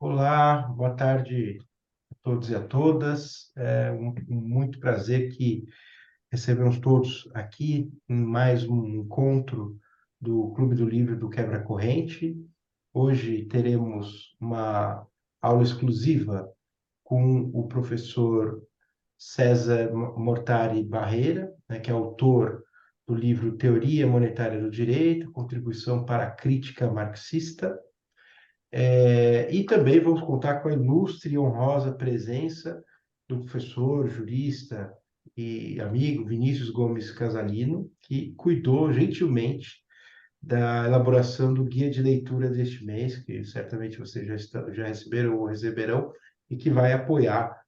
Olá, boa tarde a todos e a todas. É muito prazer que recebemos todos aqui em mais um encontro do Clube do Livro do Quebra Corrente. Hoje teremos uma aula exclusiva com o professor César Mortari Barreira, né, que é autor do livro Teoria Monetária do Direito, Contribuição para a Crítica Marxista. E também vamos contar com a ilustre e honrosa presença do professor, jurista e amigo Vinícius Gomes Casalino, que cuidou gentilmente da elaboração do guia de leitura deste mês, que certamente vocês já receberam ou receberão, e que vai apoiar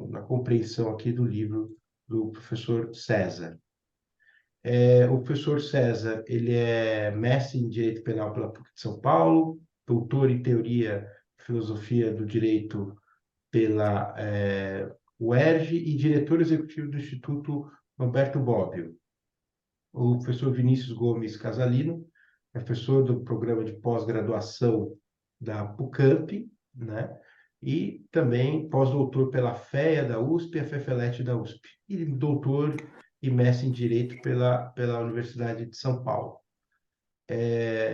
na compreensão aqui do livro do professor César. O professor César, ele é mestre em Direito Penal pela PUC de São Paulo, doutor em Teoria e Filosofia do Direito pela UERJ e diretor executivo do Instituto Roberto Bobbio. O professor Vinícius Gomes Casalino é professor do programa de pós-graduação da PUCamp, né? E também pós-doutor pela FEA da USP e a FEFELET da USP. E doutor e mestre em Direito pela Universidade de São Paulo.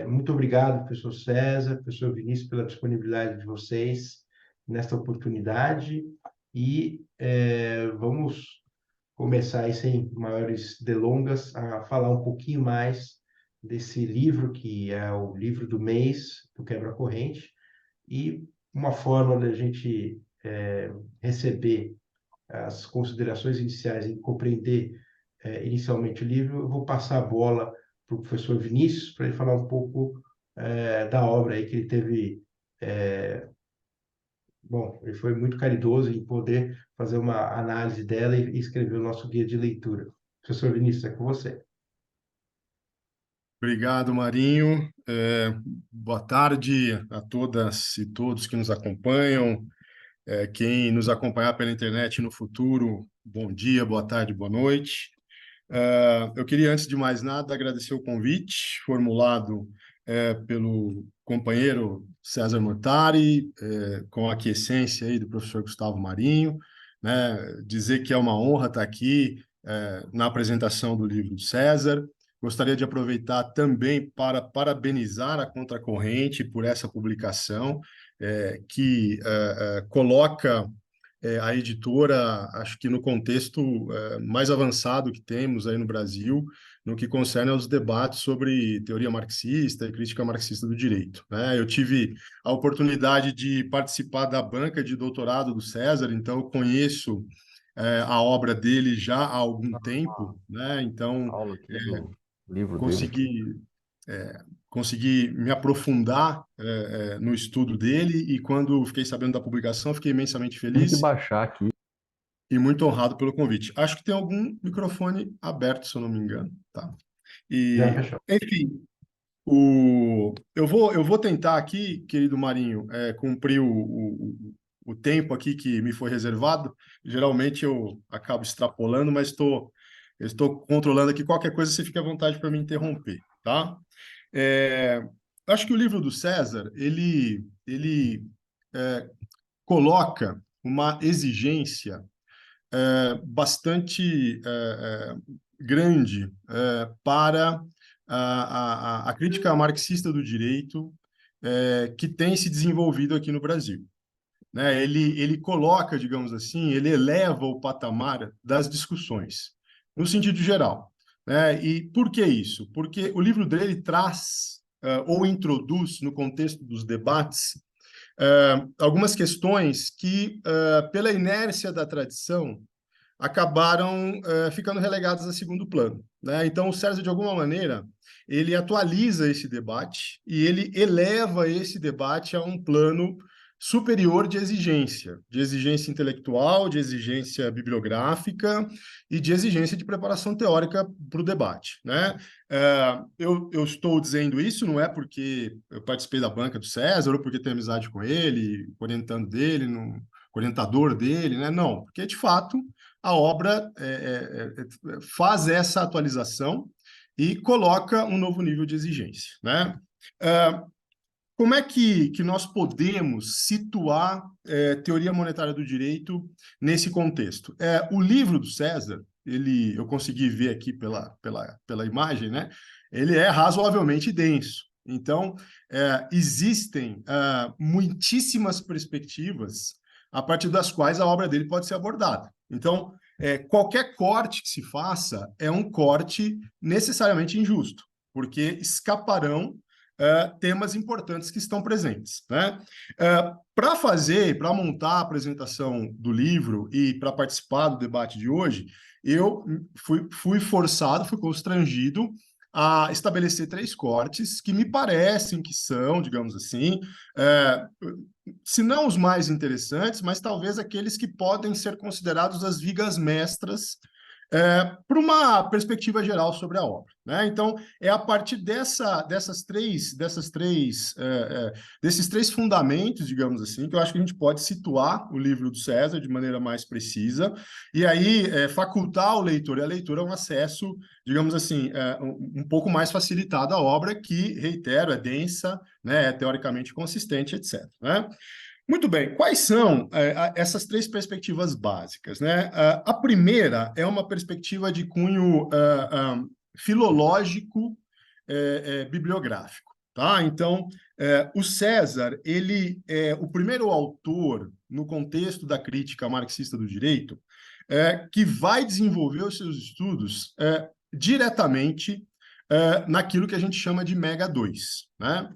Muito obrigado, professor César, professor Vinícius, pela disponibilidade de vocês nesta oportunidade. E vamos começar aí, sem maiores delongas, a falar um pouquinho mais desse livro, que é o livro do mês do Quebra Corrente, e uma forma da gente receber as considerações iniciais e compreender inicialmente o livro. Eu vou passar a bola para o professor Vinícius, para ele falar um pouco da obra aí que ele teve. Bom, ele foi muito caridoso em poder fazer uma análise dela e escrever o nosso guia de leitura. Professor Vinícius, é com você. Obrigado, Marinho. Boa tarde a todas e todos que nos acompanham. Quem nos acompanhar pela internet no futuro, bom dia, boa tarde, boa noite. Eu queria, antes de mais nada, agradecer o convite formulado pelo companheiro César Mortari, com a aquiescência aí do professor Gustavo Marinho, né? Dizer que é uma honra estar aqui na apresentação do livro do César. Gostaria de aproveitar também para parabenizar a Contracorrente por essa publicação, que coloca a editora, acho que no contexto mais avançado que temos aí no Brasil, no que concerne aos debates sobre teoria marxista e crítica marxista do direito, né? Eu tive a oportunidade de participar da banca de doutorado do César, então eu conheço a obra dele já há algum tempo, né? Então, Aula aqui do livro dele. consegui consegui me aprofundar no estudo dele, e quando fiquei sabendo da publicação, fiquei imensamente Tive que feliz baixar aqui. e muito honrado pelo convite. Acho que tem algum microfone aberto, se eu não me engano, tá? Já E, fechou. enfim, eu vou tentar aqui, querido Marinho, cumprir o tempo aqui que me foi reservado. Geralmente eu acabo extrapolando, mas estou controlando aqui. Qualquer coisa, você fica à vontade para me interromper, tá? É, Acho que o livro do César, ele coloca uma exigência bastante grande para a crítica marxista do direito que tem se desenvolvido aqui no Brasil, né? Ele coloca, digamos assim, ele eleva o patamar das discussões, no sentido geral, né? E por que isso? Porque o livro dele traz ou introduz, no contexto dos debates, algumas questões que, pela inércia da tradição, acabaram ficando relegadas a segundo plano, né? Então, o César, de alguma maneira, ele atualiza esse debate e ele eleva esse debate a um plano superior de exigência intelectual, de exigência bibliográfica e de exigência de preparação teórica para o debate, né? Eu estou dizendo isso não é porque eu participei da banca do César ou porque tenho amizade com ele, orientando dele, orientador dele, né? Não, porque, de fato, a obra faz essa atualização e coloca um novo nível de exigência, né? como é que nós podemos situar teoria monetária do direito nesse contexto? O livro do César, eu consegui ver aqui pela imagem, né? Ele é razoavelmente denso. Então, existem muitíssimas perspectivas a partir das quais a obra dele pode ser abordada. Então, qualquer corte que se faça é um corte necessariamente injusto, porque escaparão temas importantes que estão presentes, né? Para montar a apresentação do livro e para participar do debate de hoje, eu fui forçado, fui constrangido a estabelecer 3 cortes que me parecem que são, digamos assim, se não os mais interessantes, mas talvez aqueles que podem ser considerados as vigas mestras para uma perspectiva geral sobre a obra, né? Então, é a partir desses três fundamentos, digamos assim, que eu acho que a gente pode situar o livro do César de maneira mais precisa, e aí facultar ao leitor e à leitora um acesso, digamos assim, um pouco mais facilitado à obra, que, reitero, é densa, né, é teoricamente consistente, etc., né? Muito bem, quais são essas 3 perspectivas básicas, né? A primeira é uma perspectiva de cunho filológico bibliográfico, tá? Então, o César, ele é o primeiro autor, no contexto da crítica marxista do direito, que vai desenvolver os seus estudos diretamente naquilo que a gente chama de Mega 2, né?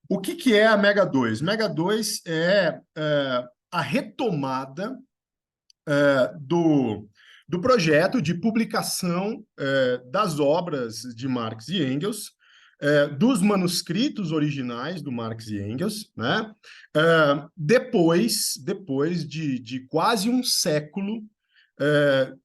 O que é a Mega 2? Mega 2 é a retomada do projeto de publicação das obras de Marx e Engels, dos manuscritos originais do Marx e Engels, né? Depois de quase um século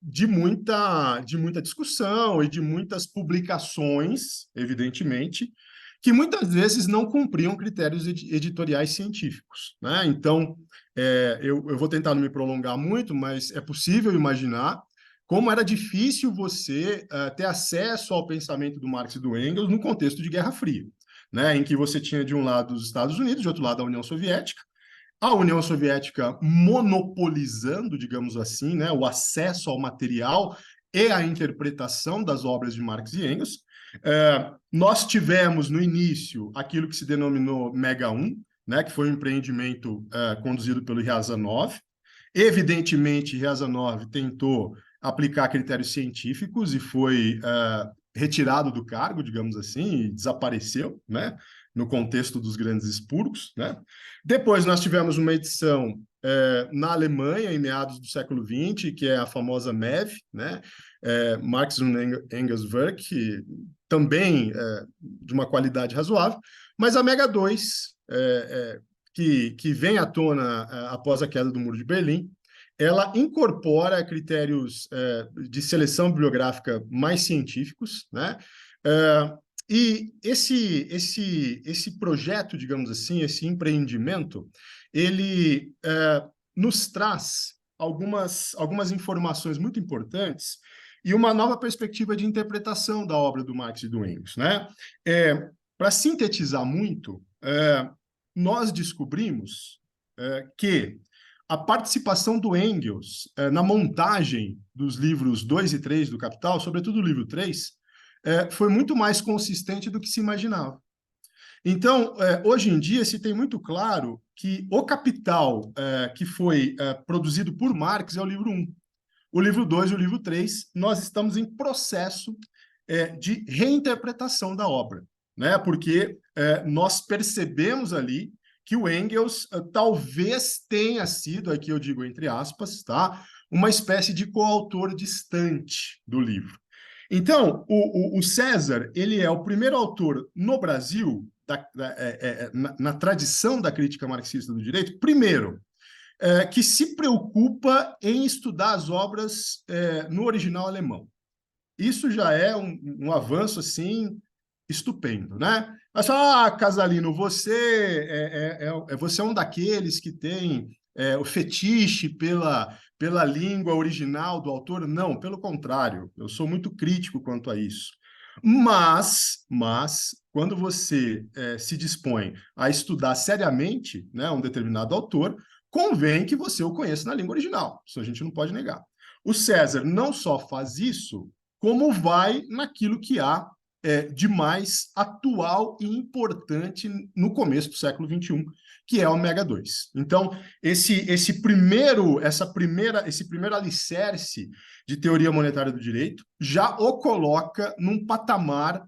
de muita discussão e de muitas publicações, evidentemente, que muitas vezes não cumpriam critérios editoriais científicos, né? Então, eu vou tentar não me prolongar muito, mas é possível imaginar como era difícil você ter acesso ao pensamento do Marx e do Engels no contexto de Guerra Fria, né? Em que você tinha, de um lado, os Estados Unidos, de outro lado, a União Soviética, monopolizando, digamos assim, né, o acesso ao material e a interpretação das obras de Marx e Engels. Nós tivemos, no início, aquilo que se denominou Mega 1, né, que foi um empreendimento conduzido pelo Riazanov. Evidentemente, Riazanov tentou aplicar critérios científicos e foi retirado do cargo, digamos assim, e desapareceu, né, no contexto dos grandes expurgos, né? Depois nós tivemos uma edição na Alemanha, em meados do século XX, que é a famosa MEV, né? Marx und Engels Werk, também de uma qualidade razoável, mas a Mega 2, que vem à tona após a queda do Muro de Berlim, ela incorpora critérios de seleção bibliográfica mais científicos, né? E esse projeto, digamos assim, esse empreendimento, ele nos traz algumas informações muito importantes e uma nova perspectiva de interpretação da obra do Marx e do Engels, né? Para sintetizar muito, nós descobrimos que a participação do Engels na montagem dos livros 2 e 3 do Capital, sobretudo o livro 3, foi muito mais consistente do que se imaginava. Então, hoje em dia, se tem muito claro que o Capital que foi produzido por Marx é o livro 1. O livro 2 e o livro 3, nós estamos em processo de reinterpretação da obra, né? Porque nós percebemos ali que o Engels talvez tenha sido, aqui eu digo entre aspas, tá? Uma espécie de coautor distante do livro. Então, o César, ele é o primeiro autor no Brasil, na tradição da crítica marxista do direito, primeiro, que se preocupa em estudar as obras no original alemão. Isso já é um avanço, assim, estupendo, né? Mas fala, Casalino, você é um daqueles que tem o fetiche pela língua original do autor? Não, pelo contrário, eu sou muito crítico quanto a isso. Mas quando você se dispõe a estudar seriamente, né, um determinado autor, convém que você o conheça na língua original. Isso a gente não pode negar. O César não só faz isso, como vai naquilo que há de mais atual e importante no começo do século XXI, que é o Ômega 2. Então, esse primeiro alicerce de teoria monetária do direito já o coloca num patamar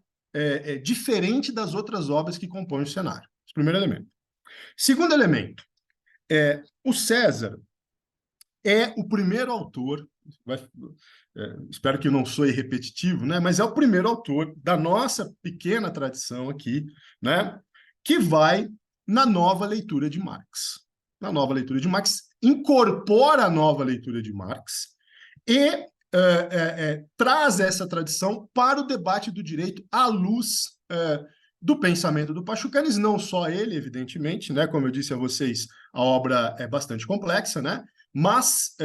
diferente das outras obras que compõem o cenário. Esse primeiro elemento. Segundo elemento, o César é o primeiro autor, espero que não soe repetitivo, né, mas é o primeiro autor da nossa pequena tradição aqui, né, que vai na nova leitura de Marx. Na nova leitura de Marx, incorpora a nova leitura de Marx e traz essa tradição para o debate do direito à luz do pensamento do Pachucanes, não só ele, evidentemente, né? Como eu disse a vocês, a obra é bastante complexa, né? Mas,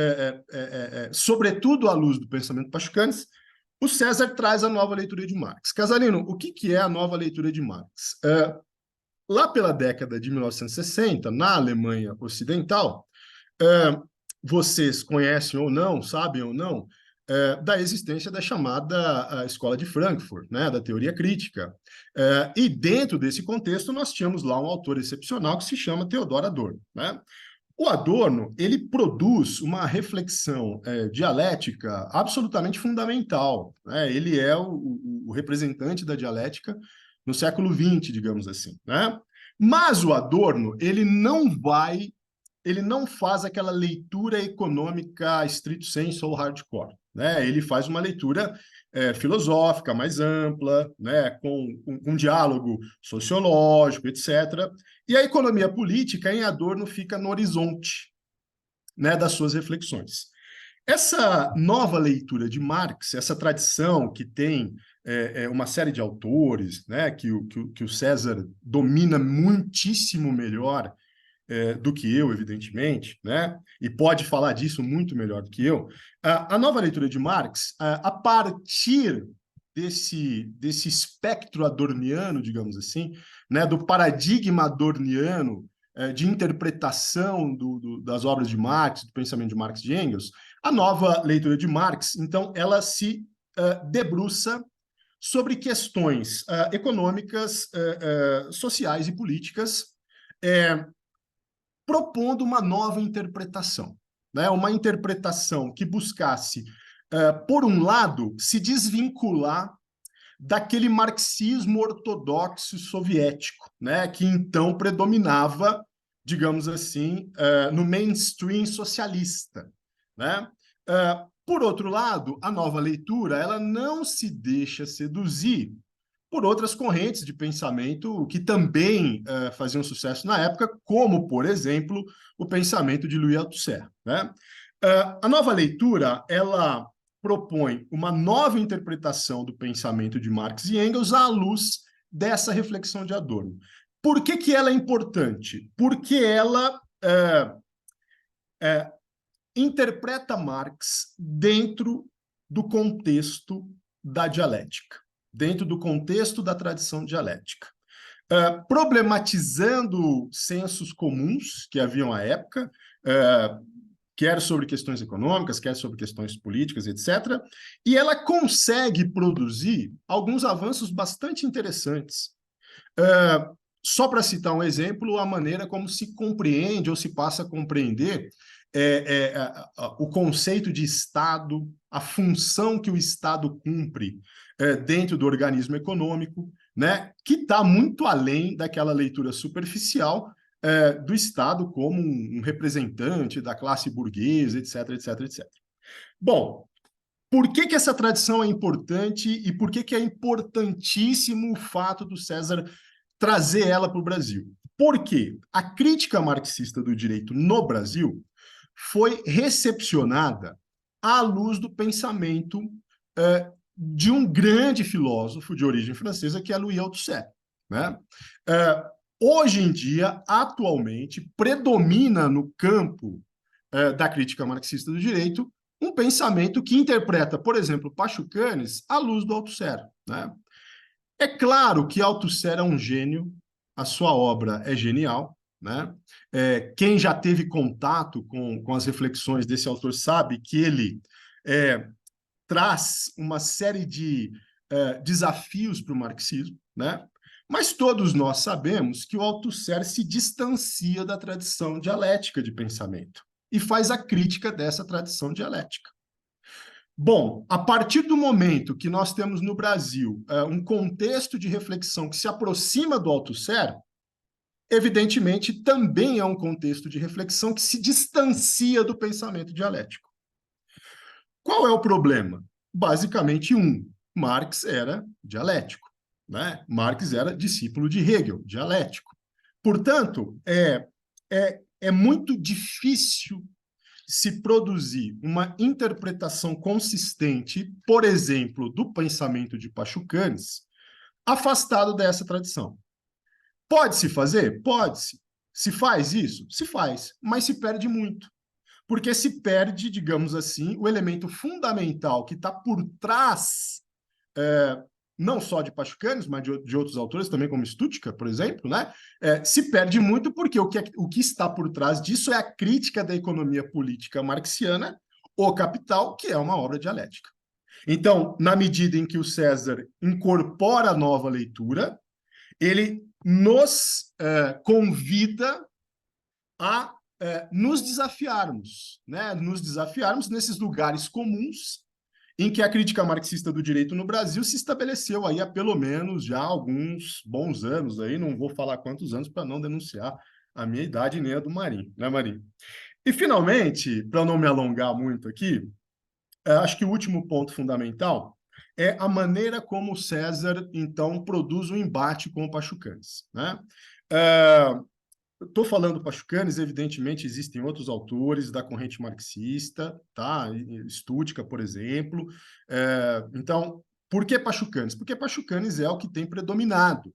sobretudo à luz do pensamento do Pachucanes, o César traz a nova leitura de Marx. Casalino, o que é a nova leitura de Marx? Lá pela década de 1960, na Alemanha Ocidental, vocês conhecem ou não, sabem ou não, da existência da chamada Escola de Frankfurt, né, da teoria crítica. E dentro desse contexto, nós tínhamos lá um autor excepcional que se chama Theodor Adorno, né? O Adorno, ele produz uma reflexão dialética absolutamente fundamental, né? Ele é o representante da dialética no século XX, digamos assim, né? Mas o Adorno, ele não faz aquela leitura econômica stricto sensu ou hardcore, né? Ele faz uma leitura filosófica mais ampla, né? com diálogo sociológico, etc. E a economia política em Adorno fica no horizonte, né, das suas reflexões. Essa nova leitura de Marx, essa tradição que tem uma série de autores, né, que o César domina muitíssimo melhor do que eu, evidentemente, né? E pode falar disso muito melhor do que eu. A nova leitura de Marx, a partir desse espectro adorniano, digamos assim, né? Do paradigma adorniano de interpretação das obras de Marx, do pensamento de Marx e de Engels, a nova leitura de Marx, então, ela se debruça sobre questões econômicas, sociais e políticas, propondo uma nova interpretação, né? Uma interpretação que buscasse, por um lado, se desvincular daquele marxismo ortodoxo soviético, né? Que então predominava, digamos assim, no mainstream socialista, né? Por outro lado, a nova leitura ela não se deixa seduzir por outras correntes de pensamento que também faziam sucesso na época, como, por exemplo, o pensamento de Louis Althusser, né? A nova leitura, ela propõe uma nova interpretação do pensamento de Marx e Engels à luz dessa reflexão de Adorno. Por que ela é importante? Porque ela interpreta Marx dentro do contexto da dialética, dentro do contexto da tradição dialética, problematizando sensos comuns que haviam à época, quer sobre questões econômicas, quer sobre questões políticas, etc. E ela consegue produzir alguns avanços bastante interessantes. Só para citar um exemplo, a maneira como se compreende ou se passa a compreender o conceito de Estado, a função que o Estado cumpre dentro do organismo econômico, né, que está muito além daquela leitura superficial do Estado como um representante da classe burguesa, etc, etc, etc. Bom, por que essa tradição é importante e por que é importantíssimo o fato do César trazer ela para o Brasil? Porque a crítica marxista do direito no Brasil foi recepcionada à luz do pensamento de um grande filósofo de origem francesa, que é Louis Althusser, né? Hoje em dia, atualmente, predomina no campo da crítica marxista do direito um pensamento que interpreta, por exemplo, Pachucanes à luz do Althusser, né? É claro que Althusser é um gênio, a sua obra é genial, né? Quem já teve contato com as reflexões desse autor sabe que ele traz uma série de desafios para o marxismo, né? Mas todos nós sabemos que o Althusser se distancia da tradição dialética de pensamento e faz a crítica dessa tradição dialética. Bom, a partir do momento que nós temos no Brasil um contexto de reflexão que se aproxima do Althusser, evidentemente também é um contexto de reflexão que se distancia do pensamento dialético. Qual é o problema? Basicamente Marx era dialético, né? Marx era discípulo de Hegel, dialético. Portanto, é muito difícil se produzir uma interpretação consistente, por exemplo, do pensamento de Pachucanes, afastado dessa tradição. Pode-se fazer? Pode-se. Se faz isso? Se faz, mas se perde muito. Porque se perde, digamos assim, o elemento fundamental que está por trás, não só de Pachucanes, mas de outros autores também, como Stuttgart, por exemplo, né? Se perde muito porque o que está por trás disso é a crítica da economia política marxiana, O Capital, que é uma obra dialética. Então, na medida em que o César incorpora a nova leitura, ele nos convida a nos desafiarmos, né? Nos desafiarmos nesses lugares comuns em que a crítica marxista do direito no Brasil se estabeleceu aí há pelo menos já alguns bons anos, aí não vou falar quantos anos para não denunciar a minha idade nem a do Marinho, né, Marinho? E, finalmente, para não me alongar muito aqui, acho que o último ponto fundamental é a maneira como o César, então, produz o embate com o Pachucanes, né? Estou falando Pachucanes, evidentemente existem outros autores da corrente marxista, tá? Stuttgart, por exemplo. Então, por que Pachucanes? Porque Pachucanes é o que tem predominado.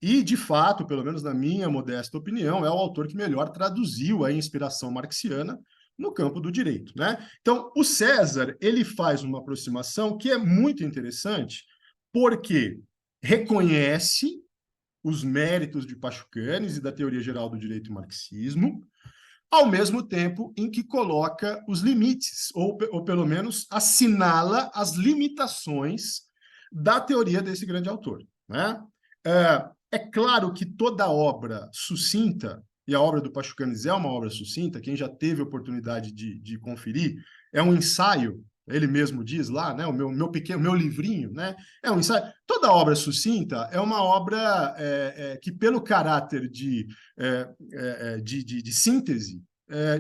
E, de fato, pelo menos na minha modesta opinião, é o autor que melhor traduziu a inspiração marxiana no campo do direito, né? Então, o César, ele faz uma aproximação que é muito interessante, porque reconhece os méritos de Pachucanes e da teoria geral do direito e marxismo, ao mesmo tempo em que coloca os limites, ou pelo menos assinala as limitações da teoria desse grande autor, né? É claro que toda obra sucinta, e a obra do Pachucanes é uma obra sucinta, quem já teve a oportunidade de conferir, é um ensaio, ele mesmo diz lá, né, o meu livrinho, né, é um ensaio. Toda obra sucinta é uma obra que, pelo caráter de síntese,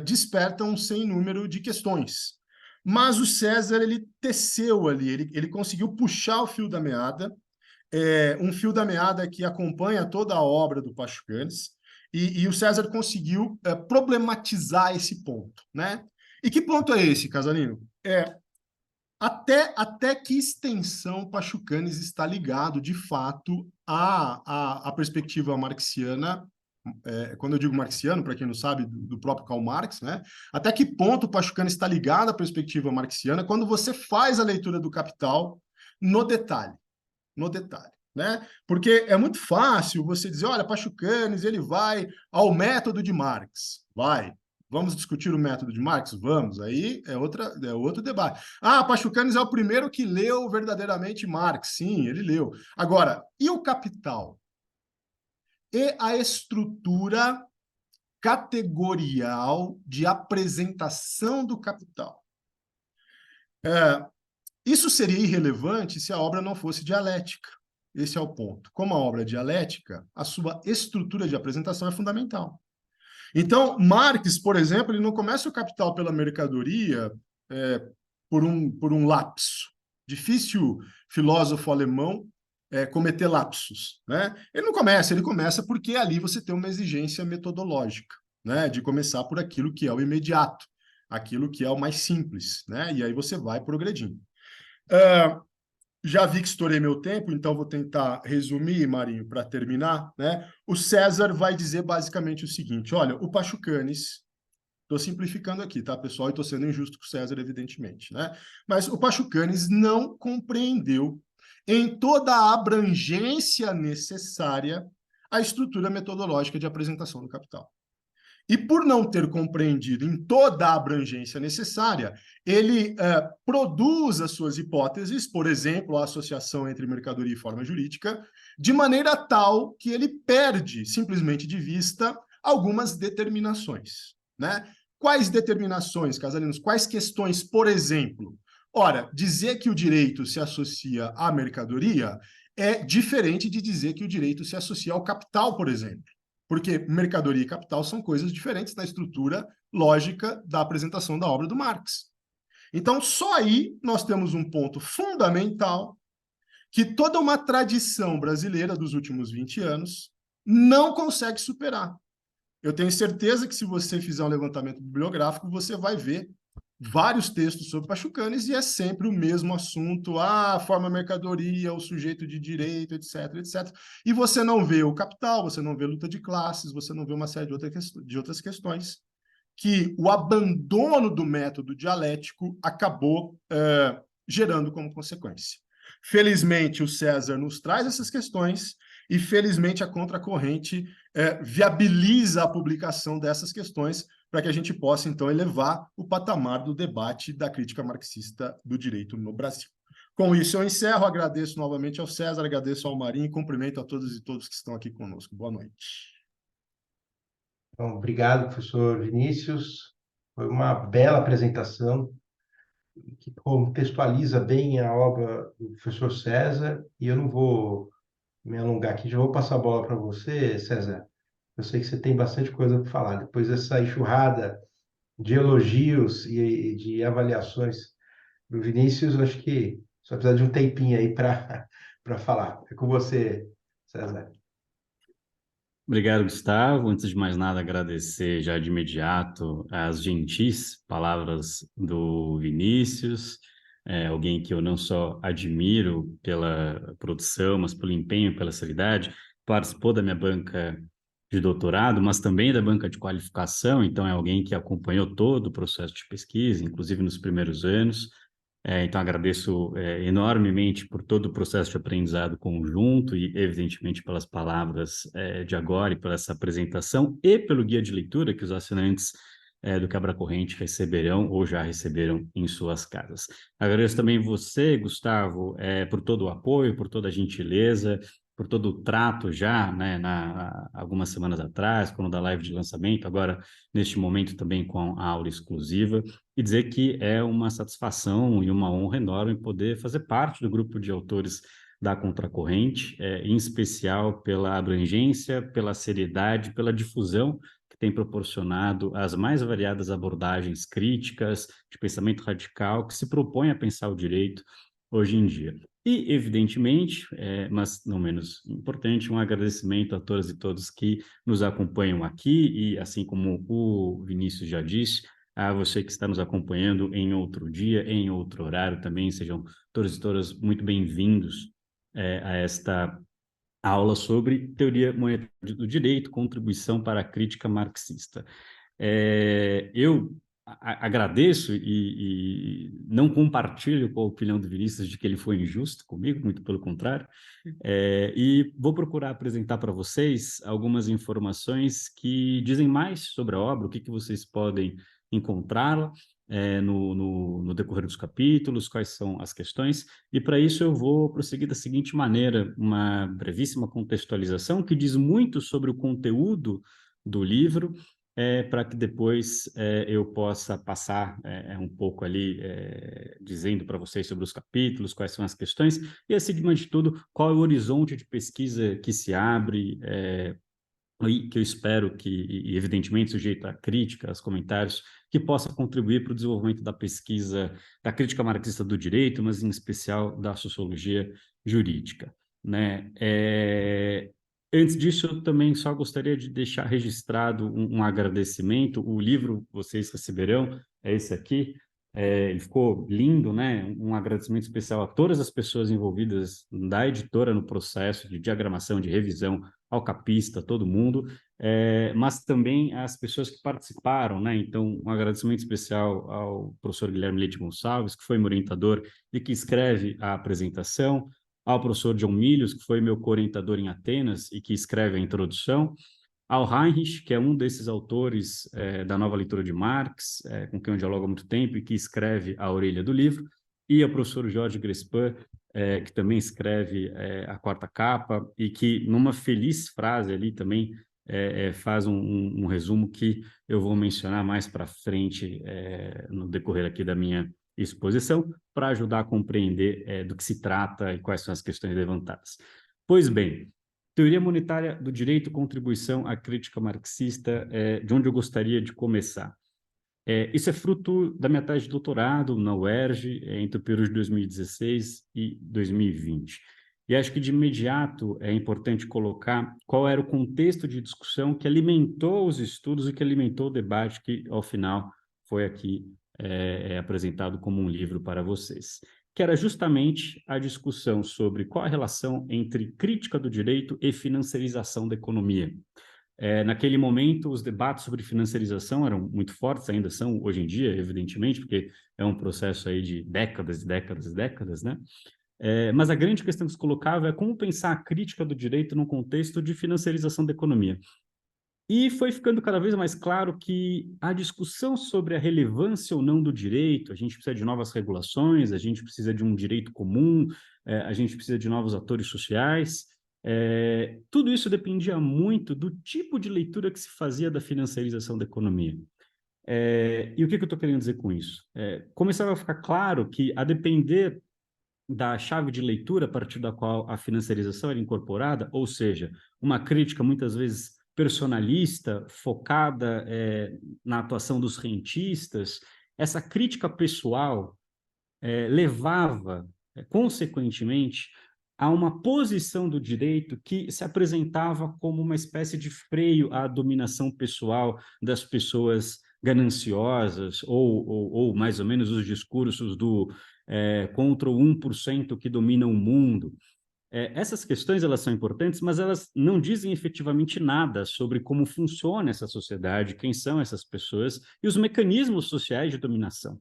desperta um sem número de questões. Mas o César, ele teceu ali, ele conseguiu puxar o fio da meada, um fio da meada que acompanha toda a obra do Pachucanes, e o César conseguiu problematizar esse ponto, né? E que ponto é esse, Casalino? Até que extensão Pachucanes está ligado, de fato, à perspectiva marxiana, quando eu digo marxiano, para quem não sabe, do próprio Karl Marx, né? Até que ponto Pachucanes está ligado à perspectiva marxiana quando você faz a leitura do Capital no detalhe, né? Porque é muito fácil você dizer, olha, Pachucanes, ele vai ao método de Marx. Vamos discutir o método de Marx? Vamos. Aí é outro debate. Ah, Pachucanes é o primeiro que leu verdadeiramente Marx. Sim, ele leu. Agora, e o Capital? E a estrutura categorial de apresentação do Capital? Isso seria irrelevante se a obra não fosse dialética. Esse é o ponto. Como a obra é dialética, a sua estrutura de apresentação é fundamental. Então, Marx, por exemplo, ele não começa o Capital pela mercadoria por um lapso. Difícil filósofo alemão cometer lapsos, né? Ele começa porque ali você tem uma exigência metodológica, né? De começar por aquilo que é o imediato, aquilo que é o mais simples, né? E aí você vai progredindo. Já vi que estourei meu tempo, então vou tentar resumir, Marinho, para terminar, né? O César vai dizer basicamente o seguinte, olha, o Pachucanes, estou simplificando aqui, tá, pessoal? E estou sendo injusto com o César, evidentemente, né? Mas o Pachucanes não compreendeu em toda a abrangência necessária à estrutura metodológica de apresentação do capital. E por não ter compreendido em toda a abrangência necessária, ele produz as suas hipóteses, por exemplo, a associação entre mercadoria e forma jurídica, de maneira tal que ele perde simplesmente de vista algumas determinações, né? Quais determinações, Casalinos? Quais questões, por exemplo? Ora, dizer que o direito se associa à mercadoria é diferente de dizer que o direito se associa ao capital, por exemplo. Porque mercadoria e capital são coisas diferentes na estrutura lógica da apresentação da obra do Marx. Então, só aí nós temos um ponto fundamental que toda uma tradição brasileira dos últimos 20 anos não consegue superar. Eu tenho certeza que se você fizer um levantamento bibliográfico, você vai ver vários textos sobre Pachucanes e é sempre o mesmo assunto, a forma mercadoria, o sujeito de direito, etc, etc. E você não vê o capital, você não vê luta de classes, você não vê uma série de outras questões que o abandono do método dialético acabou gerando como consequência. Felizmente, o César nos traz essas questões e, felizmente, a contracorrente viabiliza a publicação dessas questões para que a gente possa, então, elevar o patamar do debate da crítica marxista do direito no Brasil. Com isso, eu encerro, agradeço novamente ao César, agradeço ao Marinho e cumprimento a todas e todos que estão aqui conosco. Boa noite. Bom, obrigado, professor Vinícius. Foi uma bela apresentação que contextualiza bem a obra do professor César, e eu não vou me alongar aqui, já vou passar a bola para você, César. Eu sei que você tem bastante coisa para falar. Depois dessa enxurrada de elogios e de avaliações do Vinícius, eu acho que só precisa de um tempinho aí para falar. É com você, César. Obrigado, Gustavo. Antes de mais nada, agradecer já de imediato as gentis palavras do Vinícius, alguém que eu não só admiro pela produção, mas pelo empenho, pela seriedade. Participou da minha banca de doutorado, mas também da banca de qualificação, então é alguém que acompanhou todo o processo de pesquisa, inclusive nos primeiros anos. Então, agradeço enormemente por todo o processo de aprendizado conjunto e, evidentemente, pelas palavras de agora e por essa apresentação e pelo guia de leitura que os assinantes do Quebra Corrente receberão ou já receberam em suas casas. Agradeço também você, Gustavo, por todo o apoio, por toda a gentileza, por todo o trato já, né, algumas semanas atrás, quando da live de lançamento, agora, neste momento, também com a aula exclusiva, e dizer que é uma satisfação e uma honra enorme poder fazer parte do grupo de autores da Contracorrente, em especial pela abrangência, pela seriedade, pela difusão que tem proporcionado as mais variadas abordagens críticas, de pensamento radical, que se propõe a pensar o direito hoje em dia. E, evidentemente, mas não menos importante, um agradecimento a todas e todos que nos acompanham aqui e, assim como o Vinícius já disse, a você que está nos acompanhando em outro dia, em outro horário também, sejam todos e todas muito bem-vindos a esta aula sobre teoria monetária do direito, contribuição para a crítica marxista. Eu agradeço e não compartilho com a opinião do Vinícius de que ele foi injusto comigo, muito pelo contrário, e vou procurar apresentar para vocês algumas informações que dizem mais sobre a obra, o que vocês podem encontrá-la no decorrer dos capítulos, quais são as questões, e para isso eu vou prosseguir da seguinte maneira, uma brevíssima contextualização que diz muito sobre o conteúdo do livro, para que depois eu possa passar um pouco ali dizendo para vocês sobre os capítulos, quais são as questões, e acima de tudo, qual é o horizonte de pesquisa que se abre, e que eu espero que, e evidentemente sujeito a críticas, comentários, que possa contribuir para o desenvolvimento da pesquisa, da crítica marxista do direito, mas em especial da sociologia jurídica, né? Antes disso, eu também só gostaria de deixar registrado um agradecimento. O livro vocês receberão é esse aqui. Ele ficou lindo, né? Um agradecimento especial a todas as pessoas envolvidas da editora no processo de diagramação, de revisão, ao capista, todo mundo, mas também às pessoas que participaram, né? Então, um agradecimento especial ao professor Guilherme Leite Gonçalves, que foi meu orientador e que escreve a apresentação, ao professor John Milius, que foi meu co-orientador em Atenas e que escreve a introdução, ao Heinrich, que é um desses autores da nova leitura de Marx, com quem eu dialogo há muito tempo e que escreve a orelha do livro, e ao professor Jorge Grespin, que também escreve a quarta capa e que, numa feliz frase ali também, faz um resumo que eu vou mencionar mais para frente no decorrer aqui da minha exposição, para ajudar a compreender do que se trata e quais são as questões levantadas. Pois bem, teoria monetária do direito, contribuição à crítica marxista, de onde eu gostaria de começar. Isso é fruto da minha tese de doutorado na UERJ, entre o período de 2016 e 2020. E acho que, de imediato, é importante colocar qual era o contexto de discussão que alimentou os estudos e que alimentou o debate que, ao final, foi aqui apresentado como um livro para vocês, que era justamente a discussão sobre qual a relação entre crítica do direito e financiarização da economia. Naquele momento, os debates sobre financiarização eram muito fortes, ainda são hoje em dia, evidentemente, porque é um processo aí de décadas e décadas e décadas, né? Mas a grande questão que se colocava é como pensar a crítica do direito num contexto de financiarização da economia. E foi ficando cada vez mais claro que a discussão sobre a relevância ou não do direito, a gente precisa de novas regulações, a gente precisa de um direito comum, a gente precisa de novos atores sociais, tudo isso dependia muito do tipo de leitura que se fazia da financiarização da economia. E o que eu estou querendo dizer com isso? Começava a ficar claro que, a depender da chave de leitura a partir da qual a financiarização era incorporada, ou seja, uma crítica muitas vezes personalista, focada na atuação dos rentistas, essa crítica pessoal levava, consequentemente, a uma posição do direito que se apresentava como uma espécie de freio à dominação pessoal das pessoas gananciosas, ou mais ou menos os discursos do contra o 1% que domina o mundo. Essas questões, elas são importantes, mas elas não dizem efetivamente nada sobre como funciona essa sociedade, quem são essas pessoas e os mecanismos sociais de dominação,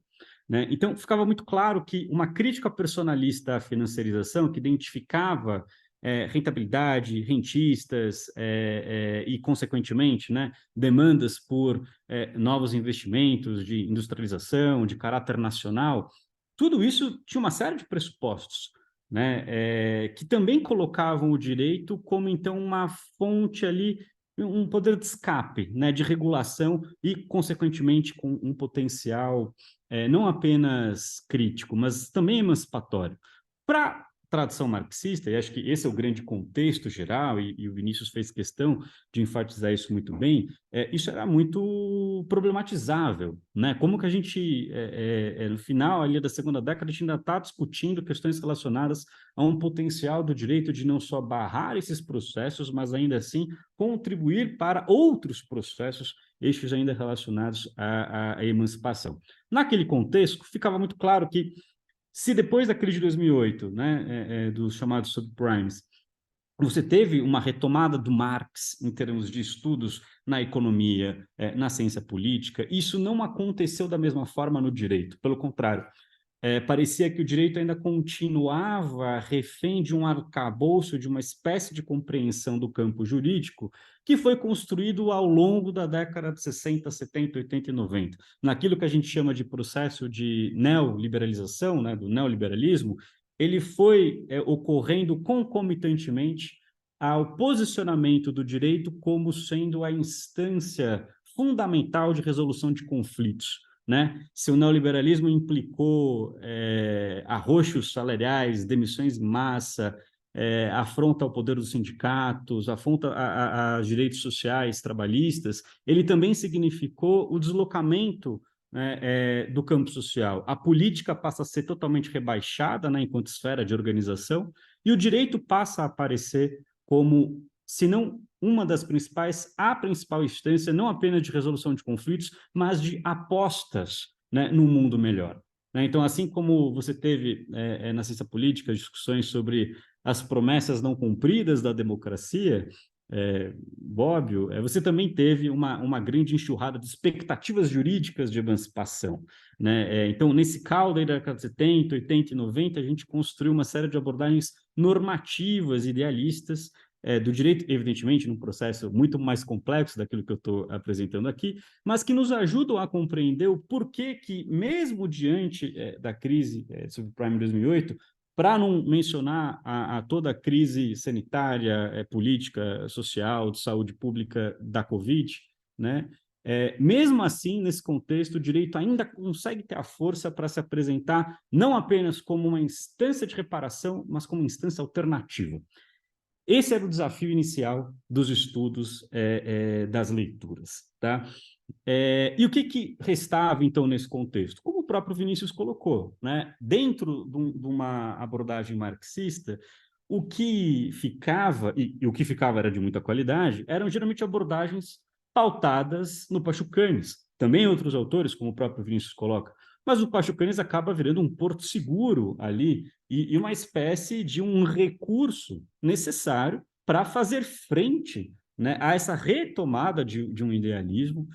né? Então, ficava muito claro que uma crítica personalista à financiarização, que identificava rentabilidade, rentistas e, consequentemente, né, demandas por novos investimentos de industrialização, de caráter nacional, tudo isso tinha uma série de pressupostos, né, que também colocavam o direito como, então, uma fonte ali, um poder de escape, né, de regulação e, consequentemente, com um potencial não apenas crítico, mas também emancipatório. Para tradição marxista, e acho que esse é o grande contexto geral, e o Vinícius fez questão de enfatizar isso muito bem, isso era muito problematizável, né? Como que a gente, no final ali da segunda década, a gente ainda está discutindo questões relacionadas a um potencial do direito de não só barrar esses processos, mas ainda assim contribuir para outros processos, eixos ainda relacionados à emancipação. Naquele contexto, ficava muito claro que, se depois da crise de 2008, né, dos chamados subprimes, você teve uma retomada do Marx em termos de estudos na economia, na ciência política, isso não aconteceu da mesma forma no direito, pelo contrário. Parecia que o direito ainda continuava refém de um arcabouço, de uma espécie de compreensão do campo jurídico que foi construído ao longo da década de 60, 70, 80 e 90. Naquilo que a gente chama de processo de neoliberalização, né, do neoliberalismo, ele foi ocorrendo concomitantemente ao posicionamento do direito como sendo a instância fundamental de resolução de conflitos, né? Se o neoliberalismo implicou arroxos salariais, demissões em massa, afronta ao poder dos sindicatos, afronta a direitos sociais, trabalhistas, ele também significou o deslocamento, né, do campo social. A política passa a ser totalmente rebaixada, né, enquanto esfera de organização, e o direito passa a aparecer como, se não uma das principais, a principal instância, não apenas de resolução de conflitos, mas de apostas, né, num mundo melhor. Né? Então, assim como você teve na ciência política discussões sobre as promessas não cumpridas da democracia, Bobbio, você também teve uma grande enxurrada de expectativas jurídicas de emancipação, né? Então, nesse caldo aí da década de 70, 80 e 90, a gente construiu uma série de abordagens normativas, idealistas, do direito, evidentemente, num processo muito mais complexo daquilo que eu estou apresentando aqui, mas que nos ajudam a compreender o porquê que, mesmo diante da crise subprime de 2008, para não mencionar toda a crise sanitária, política, social, de saúde pública da Covid, né? Mesmo assim, nesse contexto, o direito ainda consegue ter a força para se apresentar não apenas como uma instância de reparação, mas como uma instância alternativa. Esse era o desafio inicial dos estudos das leituras, tá? E o que restava, então, nesse contexto? Como o próprio Vinícius colocou, né? Dentro de uma abordagem marxista, o que ficava, e o que ficava era de muita qualidade, eram geralmente abordagens pautadas no Pachucanes. Também outros autores, como o próprio Vinícius coloca, mas o Pachucanes acaba virando um porto seguro ali e uma espécie de um recurso necessário para fazer frente, né, a essa retomada de um idealismo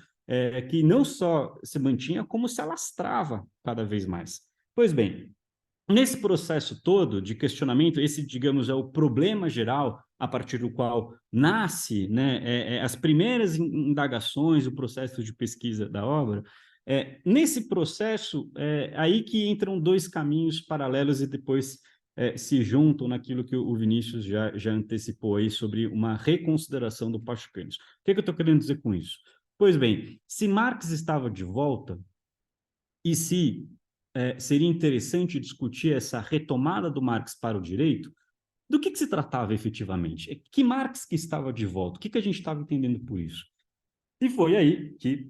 que não só se mantinha, como se alastrava cada vez mais. Pois bem, nesse processo todo de questionamento, esse, digamos, é o problema geral a partir do qual nasce, né, as primeiras indagações, o processo de pesquisa da obra. Nesse processo, aí que entram dois caminhos paralelos e depois se juntam naquilo que o Vinícius já antecipou aí sobre uma reconsideração do Pachucanes. O que eu estou querendo dizer com isso? Pois bem, se Marx estava de volta e se seria interessante discutir essa retomada do Marx para o direito, do que se tratava efetivamente? Que Marx que estava de volta? O que a gente estava entendendo por isso? E foi aí que,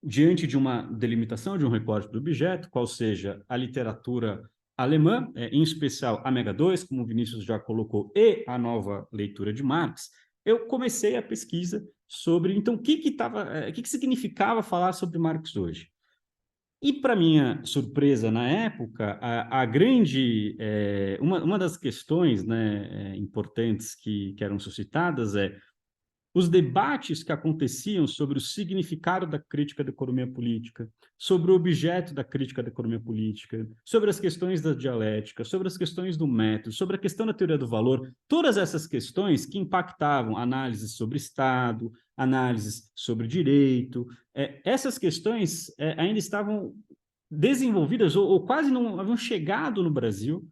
diante de uma delimitação, de um recorte do objeto, qual seja a literatura alemã, em especial a Mega 2, como o Vinícius já colocou, e a nova leitura de Marx, eu comecei a pesquisa sobre, então, o que significava falar sobre Marx hoje. E, para minha surpresa, na época, a grande... uma das questões, né, importantes que eram suscitadas os debates que aconteciam sobre o significado da crítica da economia política, sobre o objeto da crítica da economia política, sobre as questões da dialética, sobre as questões do método, sobre a questão da teoria do valor, todas essas questões que impactavam análises sobre Estado, análises sobre direito, essas questões ainda estavam desenvolvidas ou quase não haviam chegado no Brasil,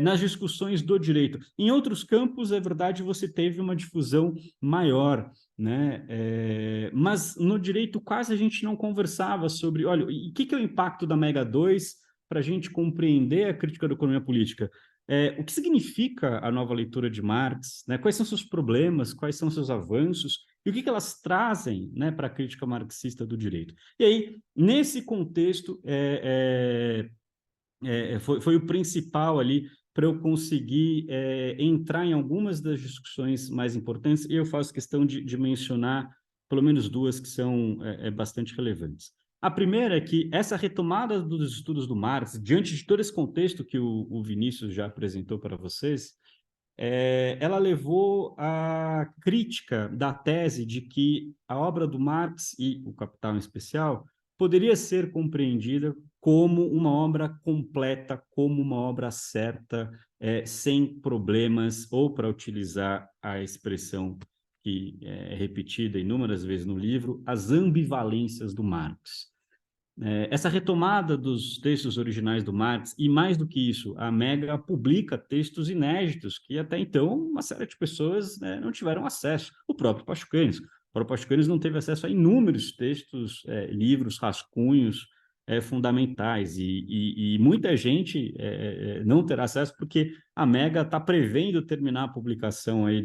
nas discussões do direito. Em outros campos, é verdade, você teve uma difusão maior, né? Mas no direito quase a gente não conversava sobre, olha, o que é o impacto da Mega 2 para a gente compreender a crítica da economia política? O que significa a nova leitura de Marx? Né? Quais são seus problemas? Quais são seus avanços? E o que elas trazem, né, para a crítica marxista do direito? E aí, nesse contexto, foi o principal ali para eu conseguir entrar em algumas das discussões mais importantes, e eu faço questão de mencionar pelo menos duas que são bastante relevantes. A primeira é que essa retomada dos estudos do Marx, diante de todo esse contexto que o Vinícius já apresentou para vocês, ela levou à crítica da tese de que a obra do Marx, e o Capital em especial, poderia ser compreendida como uma obra completa, como uma obra certa, sem problemas, ou, para utilizar a expressão que é repetida inúmeras vezes no livro, as ambivalências do Marx. Essa retomada dos textos originais do Marx, e mais do que isso, a Mega publica textos inéditos que até então uma série de pessoas não tiveram acesso. O próprio Pachucanes. O próprio Pachucanes não teve acesso a inúmeros textos, livros, rascunhos fundamentais, e muita gente não terá acesso porque a Mega está prevendo terminar a publicação aí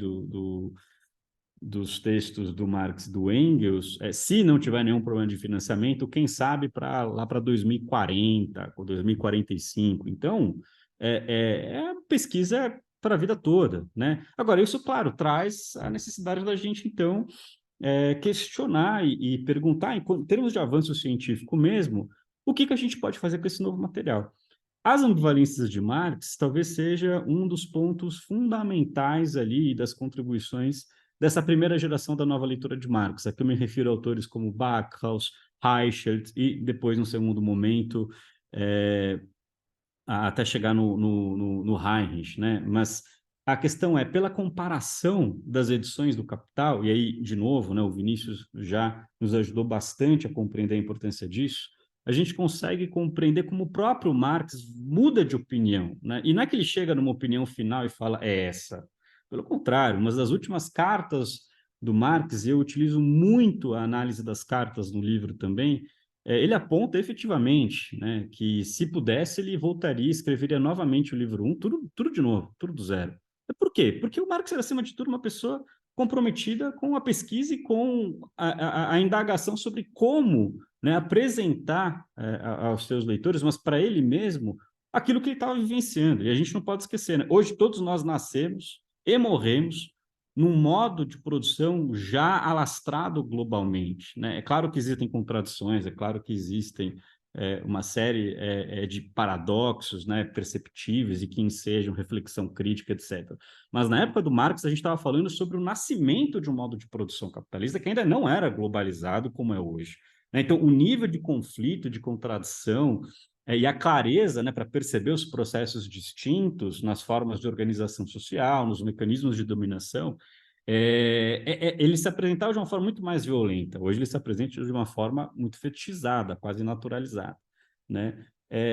dos textos do Marx e do Engels, se não tiver nenhum problema de financiamento, quem sabe lá para 2040, ou 2045. Então, é pesquisa para a vida toda, né? Agora, isso, claro, traz a necessidade da gente, então, questionar e perguntar, em termos de avanço científico mesmo, o que a gente pode fazer com esse novo material. As ambivalências de Marx talvez seja um dos pontos fundamentais ali das contribuições dessa primeira geração da nova leitura de Marx. Aqui eu me refiro a autores como Backhaus, Reichelt e depois, no segundo momento, até chegar no Heinrich, né? Mas a questão é, pela comparação das edições do Capital, e aí, de novo, né, o Vinícius já nos ajudou bastante a compreender a importância disso, a gente consegue compreender como o próprio Marx muda de opinião, né? E não é que ele chega numa opinião final e fala, é essa. Pelo contrário, uma das últimas cartas do Marx, e eu utilizo muito a análise das cartas no livro também, ele aponta efetivamente, né, que se pudesse ele voltaria e escreveria novamente o livro 1, tudo de novo, tudo do zero. Por quê? Porque o Marx era, acima de tudo, uma pessoa comprometida com a pesquisa e com a indagação sobre como, né, apresentar aos seus leitores, mas para ele mesmo, aquilo que ele estava vivenciando. E a gente não pode esquecer, né? Hoje todos nós nascemos e morremos num modo de produção já alastrado globalmente, né? É claro que existem contradições, é claro que existem uma série de paradoxos, né, perceptíveis e que ensejam reflexão crítica, etc. Mas na época do Marx a gente estava falando sobre o nascimento de um modo de produção capitalista que ainda não era globalizado como é hoje, né? Então o nível de conflito, de contradição e a clareza, né, para perceber os processos distintos nas formas de organização social, nos mecanismos de dominação, ele se apresentava de uma forma muito mais violenta. Hoje ele se apresenta de uma forma muito fetichizada, quase naturalizada, né?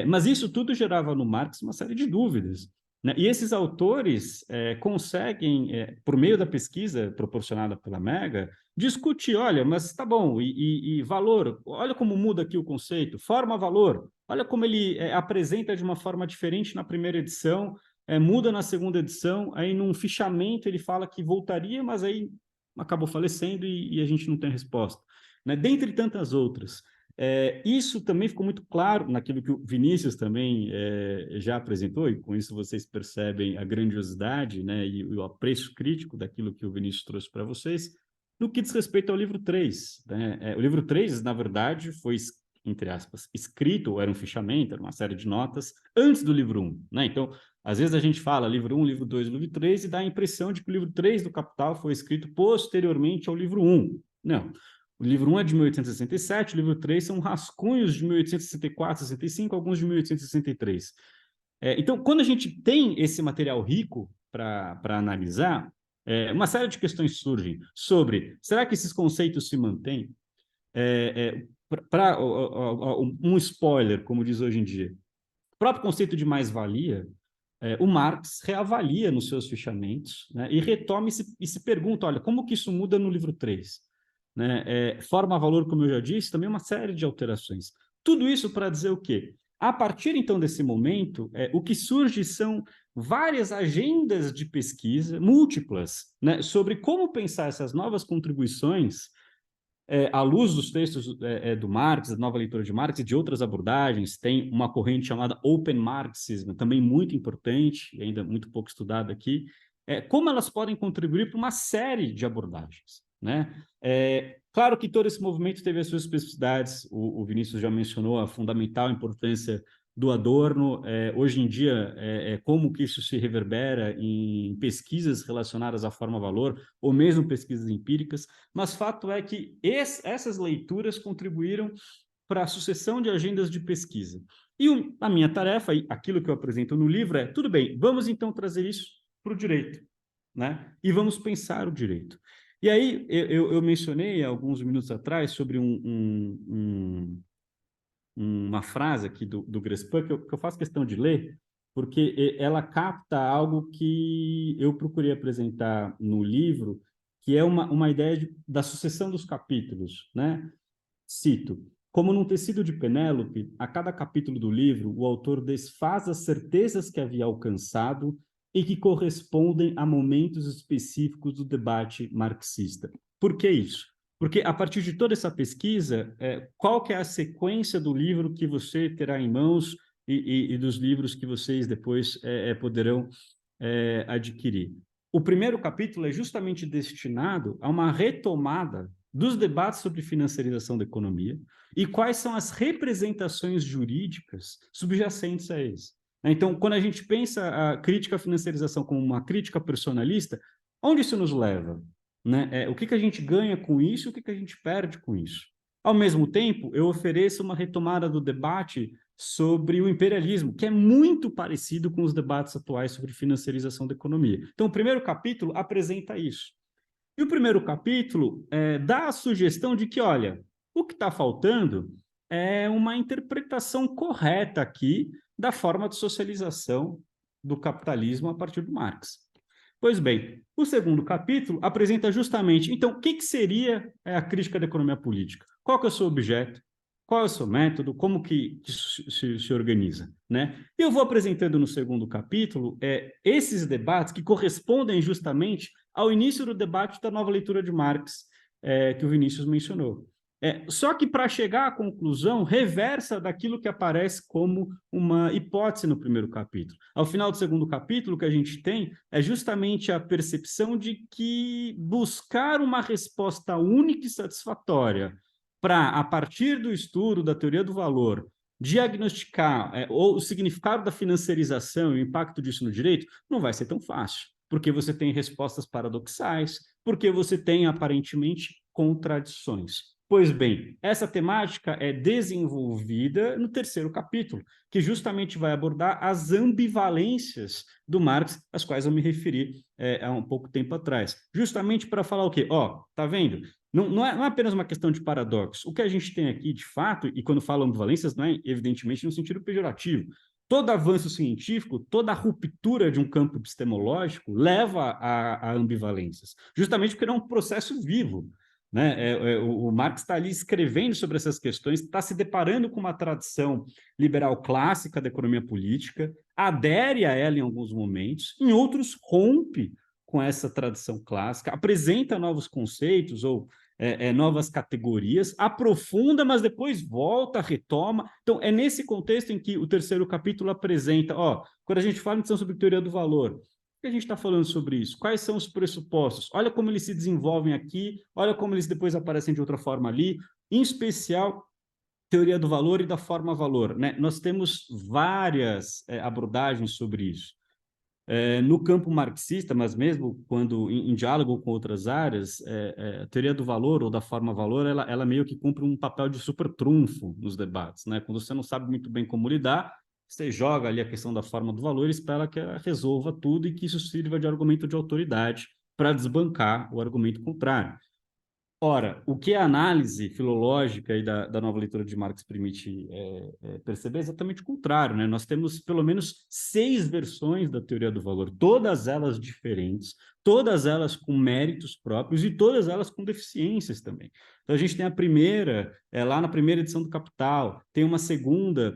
Mas isso tudo gerava no Marx uma série de dúvidas, né? E esses autores conseguem, por meio da pesquisa proporcionada pela Mega, discutir, olha, mas tá bom, e valor, olha como muda aqui o conceito, forma-valor, olha como ele apresenta de uma forma diferente na primeira edição, muda na segunda edição, aí num fichamento ele fala que voltaria, mas aí acabou falecendo e a gente não tem resposta, né? Dentre tantas outras. Isso também ficou muito claro naquilo que o Vinícius também já apresentou, e com isso vocês percebem a grandiosidade, né, e o apreço crítico daquilo que o Vinícius trouxe para vocês, no que diz respeito ao livro 3. Né? O livro 3, na verdade, foi, entre aspas, escrito, ou era um fichamento, era uma série de notas, antes do livro 1. Né? Então, às vezes a gente fala livro 1, livro 2, livro 3, e dá a impressão de que o livro 3 do Capital foi escrito posteriormente ao livro 1. Não. O livro 1 é de 1867, o livro 3 são rascunhos de 1864, 65, alguns de 1863. Então, quando a gente tem esse material rico para analisar, uma série de questões surgem sobre, será que esses conceitos se mantêm? Para um spoiler, como diz hoje em dia, o próprio conceito de mais-valia, o Marx reavalia nos seus fichamentos, né, e retoma e se pergunta, olha, como que isso muda no livro 3? Né? Forma-valor, como eu já disse, também uma série de alterações. Tudo isso para dizer o quê? A partir, então, desse momento, o que surge são várias agendas de pesquisa, múltiplas, né, sobre como pensar essas novas contribuições à luz dos textos do Marx, da nova leitura de Marx e de outras abordagens. Tem uma corrente chamada Open Marxism, também muito importante, e ainda muito pouco estudada aqui, como elas podem contribuir para uma série de abordagens. Né? Claro que todo esse movimento teve as suas especificidades, o Vinícius já mencionou a fundamental importância do Adorno, hoje em dia, como que isso se reverbera em pesquisas relacionadas à forma-valor, ou mesmo pesquisas empíricas, mas fato é que essas leituras contribuíram para a sucessão de agendas de pesquisa. E a minha tarefa, aquilo que eu apresento no livro tudo bem, vamos então trazer isso para o direito, né? E vamos pensar o direito. E aí, eu mencionei alguns minutos atrás sobre uma frase aqui do Grespin, que eu faço questão de ler, porque ela capta algo que eu procurei apresentar no livro, que é uma ideia da sucessão dos capítulos, né? Cito: como num tecido de Penélope, a cada capítulo do livro, o autor desfaz as certezas que havia alcançado e que correspondem a momentos específicos do debate marxista. Por que isso? Porque, a partir de toda essa pesquisa, qual que é a sequência do livro que você terá em mãos e dos livros que vocês depois poderão adquirir? O primeiro capítulo é justamente destinado a uma retomada dos debates sobre financiarização da economia e quais são as representações jurídicas subjacentes a eles. Então, quando a gente pensa a crítica à financiarização como uma crítica personalista, onde isso nos leva? né? O que a gente ganha com isso e o que a gente perde com isso. Ao mesmo tempo, eu ofereço uma retomada do debate sobre o imperialismo, que é muito parecido com os debates atuais sobre financiarização da economia. Então, o primeiro capítulo apresenta isso. E o primeiro capítulo dá a sugestão de que, olha, o que está faltando é uma interpretação correta aqui da forma de socialização do capitalismo a partir do Marx. Pois bem, o segundo capítulo apresenta justamente, então, o que seria a crítica da economia política? Qual que é o seu objeto? Qual é o seu método? Como que se organiza, né? E eu vou apresentando no segundo capítulo esses debates que correspondem justamente ao início do debate da nova leitura de Marx, que o Vinícius mencionou. Só que, para chegar à conclusão, reversa daquilo que aparece como uma hipótese no primeiro capítulo. Ao final do segundo capítulo, o que a gente tem é justamente a percepção de que buscar uma resposta única e satisfatória para, a partir do estudo da teoria do valor, diagnosticar o significado da financiarização e o impacto disso no direito, não vai ser tão fácil, porque você tem respostas paradoxais, porque você tem, aparentemente, contradições. Pois bem, essa temática é desenvolvida no terceiro capítulo, que justamente vai abordar as ambivalências do Marx, às quais eu me referi há um pouco tempo atrás. Justamente para falar o quê? Tá vendo? Não é apenas uma questão de paradoxo. O que a gente tem aqui, de fato, e quando falo ambivalências, não é evidentemente no sentido pejorativo. Todo avanço científico, toda ruptura de um campo epistemológico leva a ambivalências, justamente porque é um processo vivo. Né? O Marx está ali escrevendo sobre essas questões, está se deparando com uma tradição liberal clássica da economia política, adere a ela em alguns momentos, em outros rompe com essa tradição clássica, apresenta novos conceitos ou novas categorias, aprofunda, mas depois volta, retoma. Então, é nesse contexto em que o terceiro capítulo apresenta, quando a gente fala então sobre teoria do valor, que a gente está falando sobre isso? Quais são os pressupostos? Olha como eles se desenvolvem aqui, olha como eles depois aparecem de outra forma ali, em especial teoria do valor e da forma valor, né? Nós temos várias abordagens sobre isso. No campo marxista, mas mesmo quando em diálogo com outras áreas, a teoria do valor ou da forma valor, ela meio que cumpre um papel de super trunfo nos debates, né? Quando você não sabe muito bem como lidar, você joga ali a questão da forma do valor e espera que ela resolva tudo e que isso sirva de argumento de autoridade para desbancar o argumento contrário. Ora, o que a análise filológica e da nova leitura de Marx permite perceber é exatamente o contrário, né? Nós temos pelo menos 6 versões da teoria do valor, todas elas diferentes, todas elas com méritos próprios e todas elas com deficiências também. Então, a gente tem a primeira, lá na primeira edição do Capital, tem uma segunda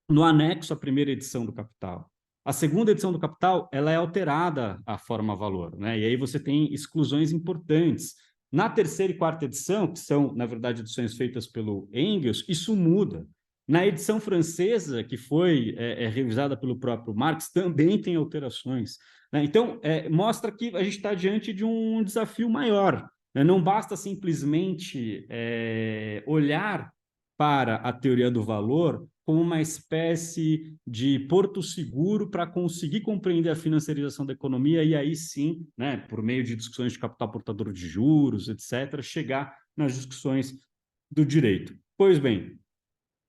no anexo à primeira edição do Capital. A segunda edição do Capital, ela é alterada a forma valor, né? E aí você tem exclusões importantes. Na terceira e quarta edição, que são, na verdade, edições feitas pelo Engels, isso muda. Na edição francesa, que foi revisada pelo próprio Marx, também tem alterações, né? Então, mostra que a gente está diante de um desafio maior, né? Não basta simplesmente olhar para a teoria do valor como uma espécie de porto seguro para conseguir compreender a financiarização da economia e aí sim, né, por meio de discussões de capital portador de juros, etc., chegar nas discussões do direito. Pois bem,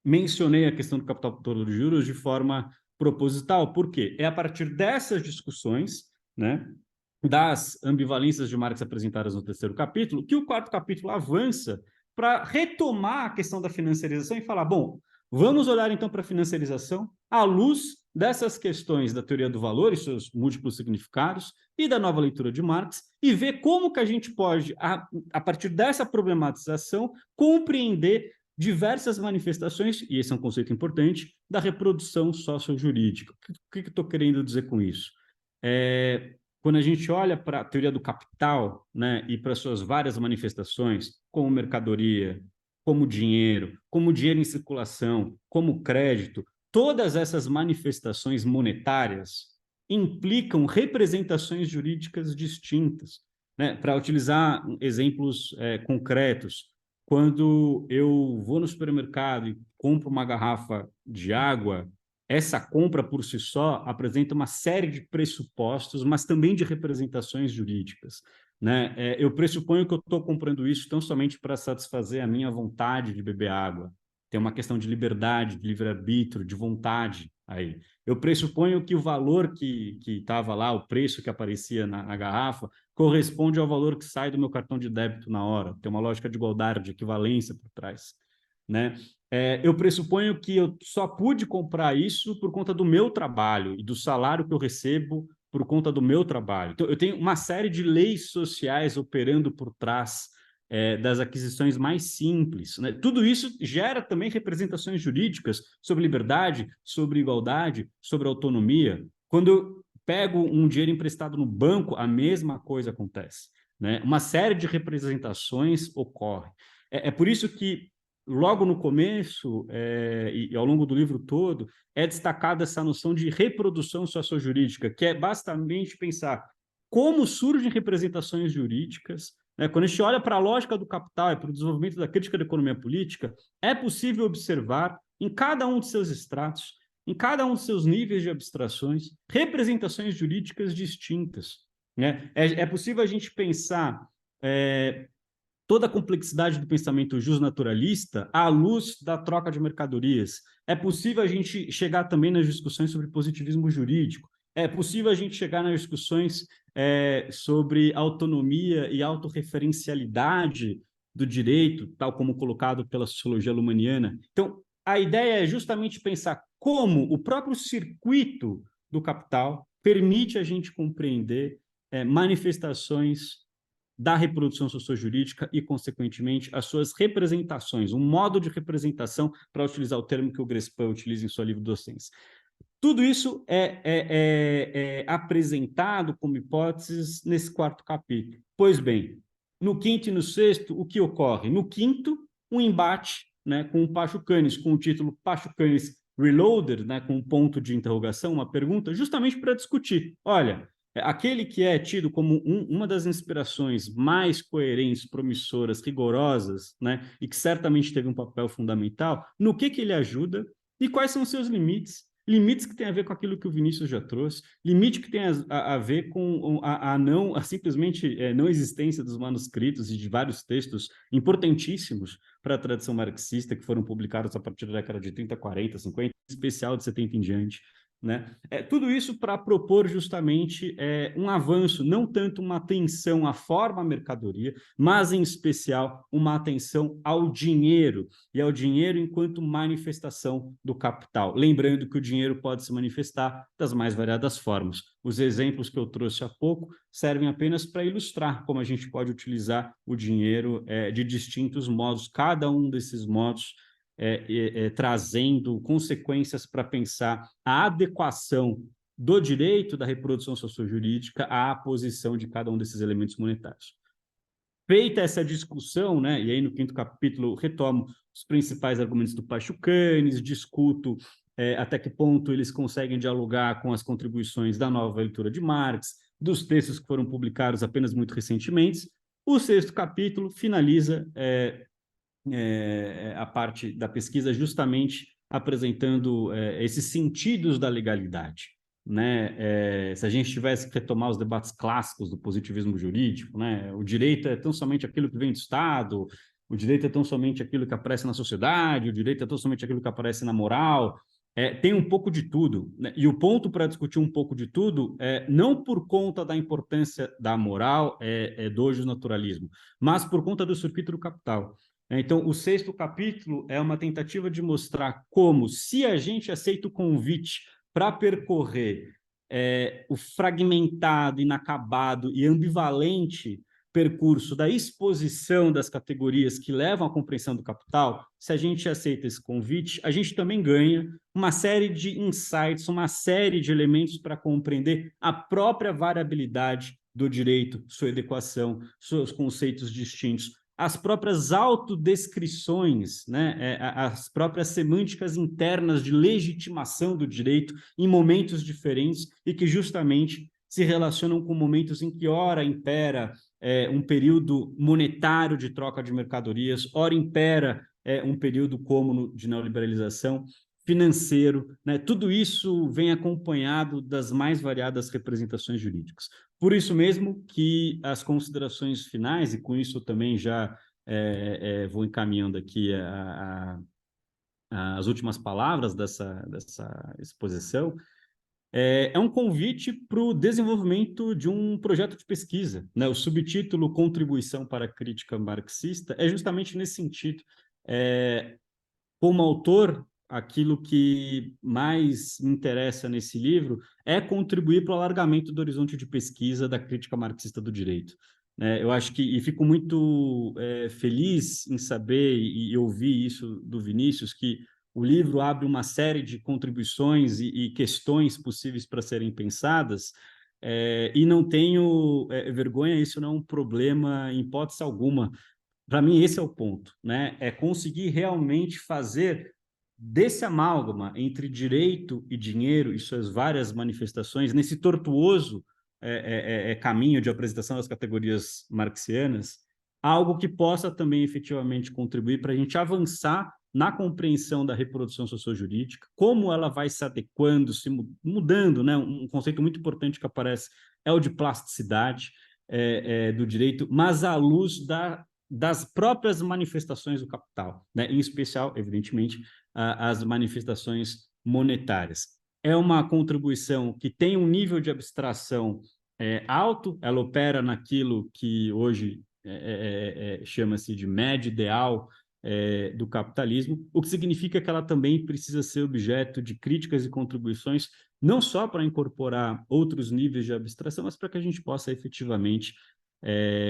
mencionei a questão do capital portador de juros de forma proposital, por quê? É a partir dessas discussões, né, das ambivalências de Marx apresentadas no terceiro capítulo, que o quarto capítulo avança para retomar a questão da financiarização e falar, bom, vamos olhar então para a financiarização à luz dessas questões da teoria do valor e seus múltiplos significados e da nova leitura de Marx e ver como que a gente pode, a partir dessa problematização, compreender diversas manifestações, e esse é um conceito importante, da reprodução sociojurídica. O que eu estou querendo dizer com isso? Quando a gente olha para a teoria do capital, né, e para suas várias manifestações, como mercadoria, como dinheiro em circulação, como crédito, todas essas manifestações monetárias implicam representações jurídicas distintas, né? Para utilizar exemplos concretos, quando eu vou no supermercado e compro uma garrafa de água, essa compra por si só apresenta uma série de pressupostos, mas também de representações jurídicas. né? Eu pressuponho que eu estou comprando isso tão somente para satisfazer a minha vontade de beber água. Tem uma questão de liberdade, de livre-arbítrio, de vontade aí. Eu pressuponho que o valor que estava lá, o preço que aparecia na garrafa, corresponde ao valor que sai do meu cartão de débito na hora. Tem uma lógica de igualdade, de equivalência por trás, né? Eu pressuponho que eu só pude comprar isso por conta do meu trabalho e do salário que eu recebo por conta do meu trabalho. Então, eu tenho uma série de leis sociais operando por trás das aquisições mais simples, né? Tudo isso gera também representações jurídicas sobre liberdade, sobre igualdade, sobre autonomia. Quando eu pego um dinheiro emprestado no banco, a mesma coisa acontece, né? Uma série de representações ocorre. Por isso que logo no começo e ao longo do livro todo é destacada essa noção de reprodução sociojurídica, que é basicamente pensar como surgem representações jurídicas, né? Quando a gente olha para a lógica do capital e para o desenvolvimento da crítica da economia política, é possível observar em cada um de seus estratos, em cada um de seus níveis de abstrações, representações jurídicas distintas, né? É possível a gente pensar toda a complexidade do pensamento justnaturalista à luz da troca de mercadorias. É possível a gente chegar também nas discussões sobre positivismo jurídico. É possível a gente chegar nas discussões sobre autonomia e autorreferencialidade do direito, tal como colocado pela sociologia lumaniana. Então, a ideia é justamente pensar como o próprio circuito do capital permite a gente compreender manifestações da reprodução sociojurídica e, consequentemente, as suas representações, um modo de representação, para utilizar o termo que o Grespan utiliza em sua livro Docência. Tudo isso é apresentado como hipóteses nesse quarto capítulo. Pois bem, no quinto e no sexto, o que ocorre? No quinto, um embate, né, com o Pachucanes, com o título Pachucanes Reloaded, né, com um ponto de interrogação, uma pergunta, justamente para discutir. Olha, aquele que é tido como uma das inspirações mais coerentes, promissoras, rigorosas, né, e que certamente teve um papel fundamental, no que ele ajuda e quais são os seus limites? Limites que têm a ver com aquilo que o Vinícius já trouxe, limite que tem a ver com a simplesmente não existência dos manuscritos e de vários textos importantíssimos para a tradição marxista que foram publicados a partir da década de 30, 40, 50, em especial de 70 em diante, né? Tudo isso para propor justamente um avanço, não tanto uma atenção à forma mercadoria, mas em especial uma atenção ao dinheiro, e ao dinheiro enquanto manifestação do capital. Lembrando que o dinheiro pode se manifestar das mais variadas formas. Os exemplos que eu trouxe há pouco servem apenas para ilustrar como a gente pode utilizar o dinheiro de distintos modos, cada um desses modos trazendo consequências para pensar a adequação do direito da reprodução sociojurídica à posição de cada um desses elementos monetários. Feita essa discussão, né, e aí no quinto capítulo retomo os principais argumentos do Pachucanes, discuto até que ponto eles conseguem dialogar com as contribuições da nova leitura de Marx, dos textos que foram publicados apenas muito recentemente. O sexto capítulo finaliza a parte da pesquisa justamente apresentando esses sentidos da legalidade, né? Se a gente tivesse que retomar os debates clássicos do positivismo jurídico, né? O direito é tão somente aquilo que vem do Estado, o direito é tão somente aquilo que aparece na sociedade, o direito é tão somente aquilo que aparece na moral. Tem um pouco de tudo, né? E o ponto para discutir um pouco de tudo não por conta da importância da moral do justnaturalismo, mas por conta do circuito do capital. Então, o sexto capítulo é uma tentativa de mostrar como, se a gente aceita o convite para percorrer o fragmentado, inacabado e ambivalente percurso da exposição das categorias que levam à compreensão do capital, se a gente aceita esse convite, a gente também ganha uma série de insights, uma série de elementos para compreender a própria variabilidade do direito, sua adequação, seus conceitos distintos, as próprias autodescrições, né, as próprias semânticas internas de legitimação do direito em momentos diferentes e que justamente se relacionam com momentos em que ora impera um período monetário de troca de mercadorias, ora impera um período cômodo de neoliberalização, financeiro, né? Tudo isso vem acompanhado das mais variadas representações jurídicas. Por isso mesmo que as considerações finais, e com isso eu também já vou encaminhando aqui as últimas palavras dessa exposição, é um convite para o desenvolvimento de um projeto de pesquisa, né? O subtítulo Contribuição para a Crítica Marxista é justamente nesse sentido. Como autor, aquilo que mais me interessa nesse livro é contribuir para o alargamento do horizonte de pesquisa da crítica marxista do direito. Eu acho que, e fico muito feliz em saber e ouvir isso do Vinícius, que o livro abre uma série de contribuições e questões possíveis para serem pensadas, e não tenho vergonha, isso não é um problema em hipótese alguma. Para mim, esse é o ponto, né? É conseguir realmente fazer desse amálgama entre direito e dinheiro e suas várias manifestações, nesse tortuoso caminho de apresentação das categorias marxianas, algo que possa também efetivamente contribuir para a gente avançar na compreensão da reprodução sociojurídica, como ela vai se adequando, se mudando, né? Um conceito muito importante que aparece é o de plasticidade do direito, mas à luz das próprias manifestações do capital, né? Em especial, evidentemente, as manifestações monetárias. É uma contribuição que tem um nível de abstração alto, ela opera naquilo que hoje chama-se de médio ideal do capitalismo, o que significa que ela também precisa ser objeto de críticas e contribuições, não só para incorporar outros níveis de abstração, mas para que a gente possa efetivamente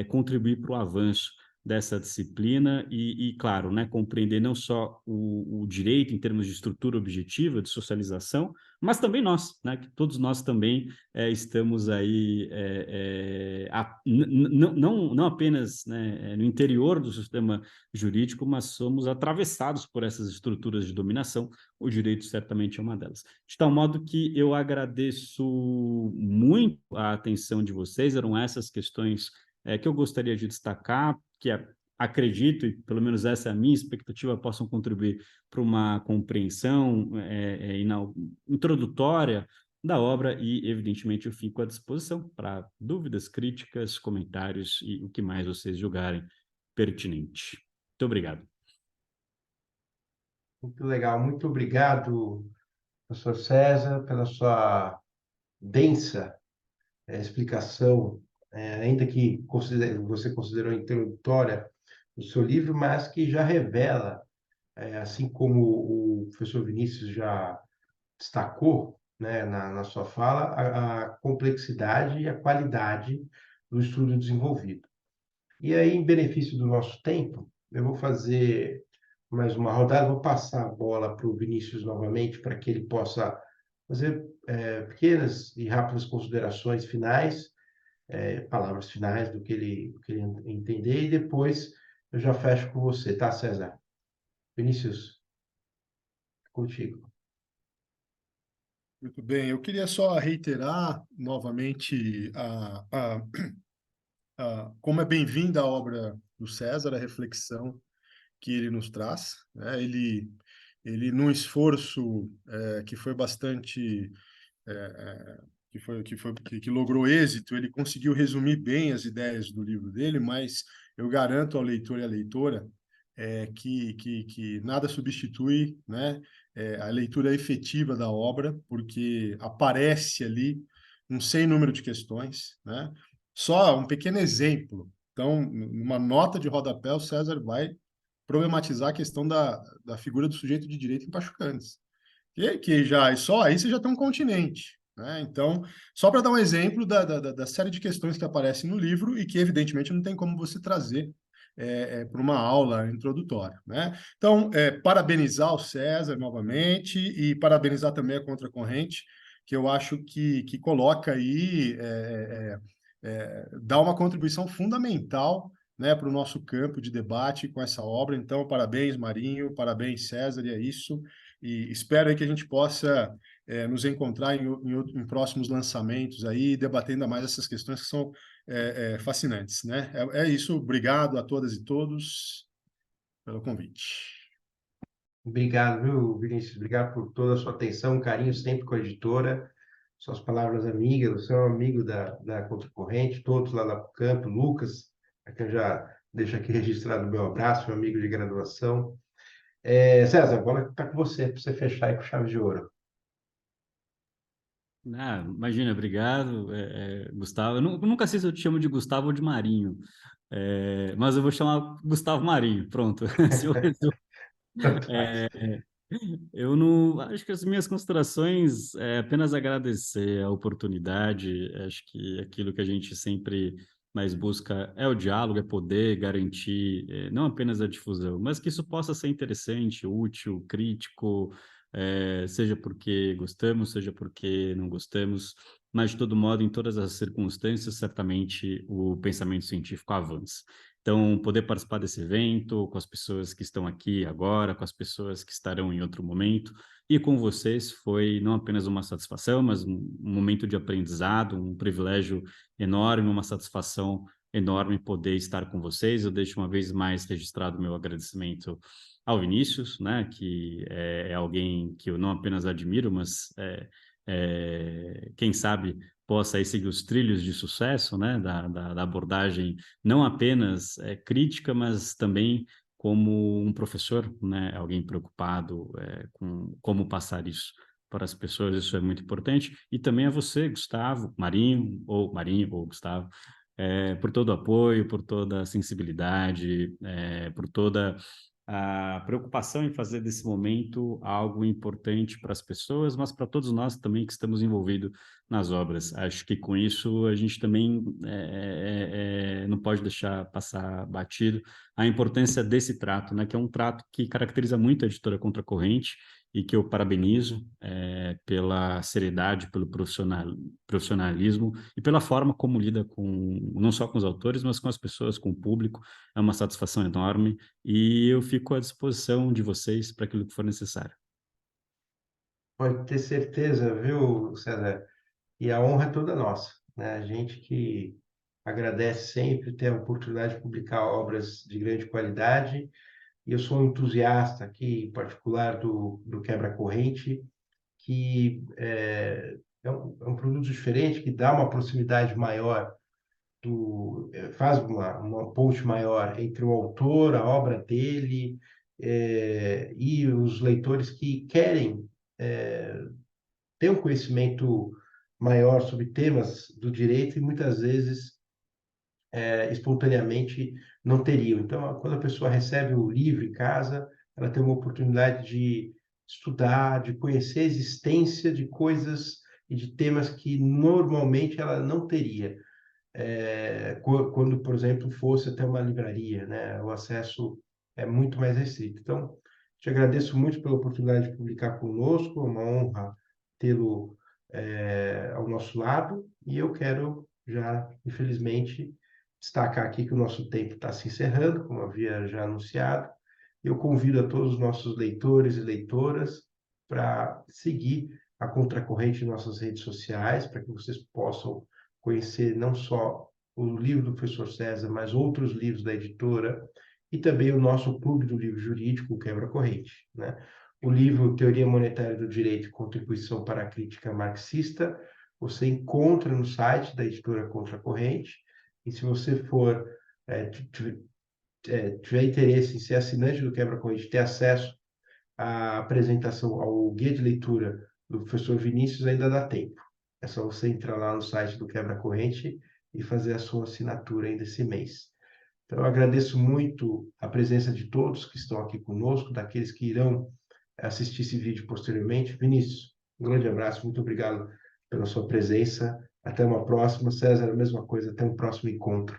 contribuir para o avanço dessa disciplina e claro, né, compreender não só o direito em termos de estrutura objetiva, de socialização, mas também nós, né, que todos nós também estamos aí não apenas, né, no interior do sistema jurídico, mas somos atravessados por essas estruturas de dominação. O direito certamente é uma delas. De tal modo que eu agradeço muito a atenção de vocês, eram essas questões que eu gostaria de destacar, que acredito, e pelo menos essa é a minha expectativa, possam contribuir para uma compreensão introdutória da obra e, evidentemente, eu fico à disposição para dúvidas, críticas, comentários e o que mais vocês julgarem pertinente. Muito obrigado. Muito legal. Muito obrigado, professor César, pela sua densa explicação, ainda que você considerou introdutória o seu livro, mas que já revela, assim como o professor Vinícius já destacou, né, na sua fala, a complexidade e a qualidade do estudo desenvolvido. E aí, em benefício do nosso tempo, eu vou fazer mais uma rodada, vou passar a bola para o Vinícius novamente, para que ele possa fazer pequenas e rápidas considerações finais, palavras finais do que ele entender, e depois eu já fecho com você, tá, César? Vinícius, contigo. Muito bem, eu queria só reiterar novamente como é bem-vinda a obra do César, a reflexão que ele nos traz, né? Ele num esforço que foi bastante que logrou êxito, ele conseguiu resumir bem as ideias do livro dele, mas eu garanto ao leitor e à leitora que nada substitui, né, a leitura efetiva da obra, porque aparece ali um sem número de questões, né? Só um pequeno exemplo. Então, numa nota de rodapé, o César vai problematizar a questão da figura do sujeito de direito em Pachucantes. Que já, só aí você já tem um continente, né? Então, só para dar um exemplo da série de questões que aparecem no livro e que, evidentemente, não tem como você trazer para uma aula introdutória, né? Então, parabenizar o César novamente e parabenizar também a Contracorrente, que eu acho que coloca aí, dá uma contribuição fundamental, né, para o nosso campo de debate com essa obra. Então, parabéns, Marinho, parabéns, César, e é isso. E espero aí que a gente possa nos encontrar em próximos lançamentos aí, debatendo ainda mais essas questões que são fascinantes, né? É isso. Obrigado a todas e todos pelo convite. Obrigado, viu, Vinícius? Obrigado por toda a sua atenção, carinho sempre com a editora, suas palavras amigas. Você é um amigo da Contracorrente, todos lá do campo, Lucas, a quem eu já deixo aqui registrado o meu abraço, meu amigo de graduação. César, a bola está com você, para você fechar aí com chave de ouro. Ah, imagina, obrigado, Gustavo. Eu nunca sei se eu te chamo de Gustavo ou de Marinho, mas eu vou chamar Gustavo Marinho, pronto. Se eu Tanto faz. É, eu não acho que as minhas considerações é apenas agradecer a oportunidade. Acho que aquilo que a gente sempre mais busca é o diálogo, é poder garantir não apenas a difusão, mas que isso possa ser interessante, útil, crítico, seja porque gostamos, seja porque não gostamos, mas de todo modo, em todas as circunstâncias, certamente o pensamento científico avança. Então, poder participar desse evento com as pessoas que estão aqui agora, com as pessoas que estarão em outro momento, e com vocês foi não apenas uma satisfação, mas um momento de aprendizado, um privilégio enorme, uma satisfação enorme poder estar com vocês. Eu deixo uma vez mais registrado o meu agradecimento ao Vinícius, né, que é alguém que eu não apenas admiro, mas quem sabe possa aí seguir os trilhos de sucesso, né, da abordagem não apenas crítica, mas também como um professor, né, alguém preocupado com como passar isso para as pessoas, isso é muito importante. E também a você, Gustavo, Marinho ou Gustavo, por todo o apoio, por toda a sensibilidade, por toda a preocupação em fazer desse momento algo importante para as pessoas, mas para todos nós também que estamos envolvidos nas obras. Acho que com isso a gente também não pode deixar passar batido a importância desse trato, né, que é um trato que caracteriza muito a editora Contracorrente e que eu parabenizo pela seriedade, pelo profissionalismo e pela forma como lida com não só com os autores, mas com as pessoas, com o público. É uma satisfação enorme e eu fico à disposição de vocês para aquilo que for necessário. Pode ter certeza, viu, César? E a honra é toda nossa, né? A gente que agradece sempre ter a oportunidade de publicar obras de grande qualidade. E eu sou um entusiasta aqui, em particular, do quebra-corrente, que é um produto diferente, que dá uma proximidade maior faz uma ponte maior entre o autor, a obra dele, e os leitores que querem ter um conhecimento maior sobre temas do direito e muitas vezes espontaneamente não teriam. Então, quando a pessoa recebe o livro em casa, ela tem uma oportunidade de estudar, de conhecer a existência de coisas e de temas que normalmente ela não teria quando, por exemplo, fosse até uma livraria, né? O acesso é muito mais restrito. Então, te agradeço muito pela oportunidade de publicar conosco, é uma honra tê-lo ao nosso lado, e eu quero já, infelizmente, destacar aqui que o nosso tempo está se encerrando, como havia já anunciado. Eu convido a todos os nossos leitores e leitoras para seguir a Contracorrente em nossas redes sociais, para que vocês possam conhecer não só o livro do professor César, mas outros livros da editora, e também o nosso Clube do Livro Jurídico, o Quebra-Corrente, né? O livro Teoria Monetária do Direito e Contribuição para a Crítica Marxista, você encontra no site da editora Contracorrente, e se você for tiver interesse em ser assinante do Quebra-Corrente, ter acesso à apresentação, ao guia de leitura do professor Vinícius, ainda dá tempo. É só você entrar lá no site do Quebra-Corrente e fazer a sua assinatura ainda esse mês. Então, eu agradeço muito a presença de todos que estão aqui conosco, daqueles que irão assistir esse vídeo posteriormente. Vinícius, um grande abraço, muito obrigado pela sua presença. Até uma próxima. César, a mesma coisa, até um próximo encontro.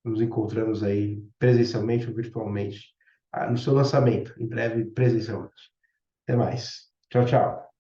Nos encontramos aí presencialmente ou virtualmente no seu lançamento, em breve presencialmente. Até mais. Tchau, tchau.